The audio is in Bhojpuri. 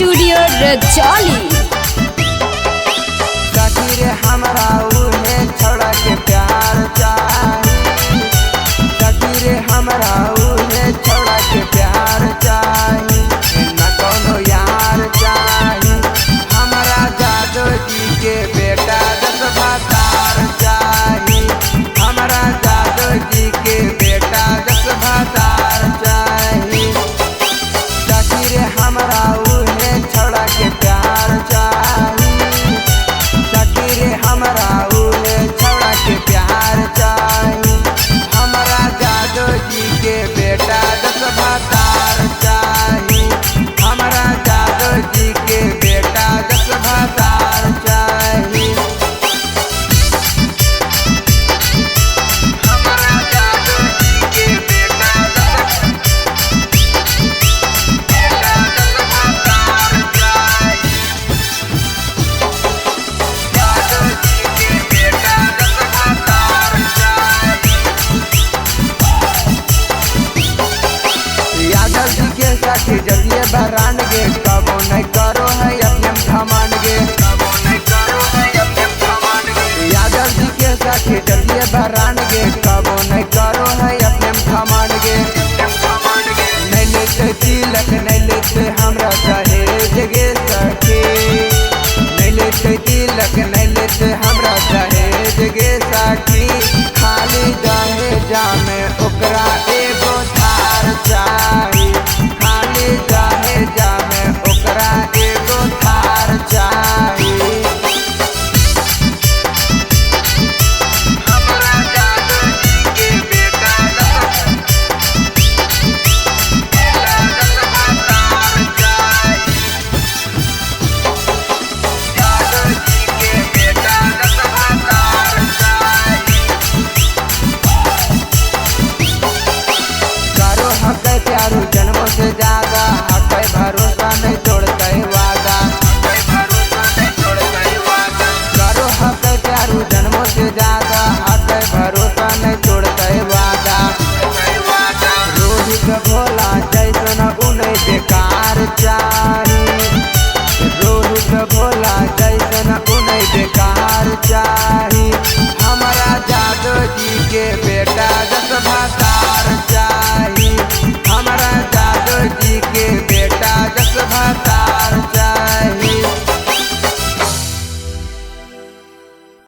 स्टूडियो रजौली। सखी रे हमरा उहे छोड़ा के प्यार चाही, सखी रे हमरा उहे छोड़ा के प्यार चाही, न कोनो यार चाही। हमरा जादो जी के बेटा दस भातार चाही, हमरा जादो जी के बेटा दस भातार चाही। सखी रे हमरा उहे छोड़ा के प्यार चाही, सखी रे हमरा उहे छोड़ा के प्यार चाही। हमरा जादो जी के बेटा दस भातार चाही, हमरा जादो जी के बेटा दस भातार चाही। हमरा जादो जी के बेटा दस भातार चाही, जादो जी के बेटा दस भातार चाही। यादव जी के साथी जलिए बरान गे, कबो नहीं करो है अपने घमान गे, कबो नहीं करो है अपने घमान गे। यादव जी के साथी जलिए बरान गे, कबो नहीं करो है अपने घमान गे। नहीं लेते तिलक नहीं लेते हमरा दहेज गे सखी, नहीं लेते तिलक नहीं लेते हमरा दहेज गे सखी। खाली दहेजा में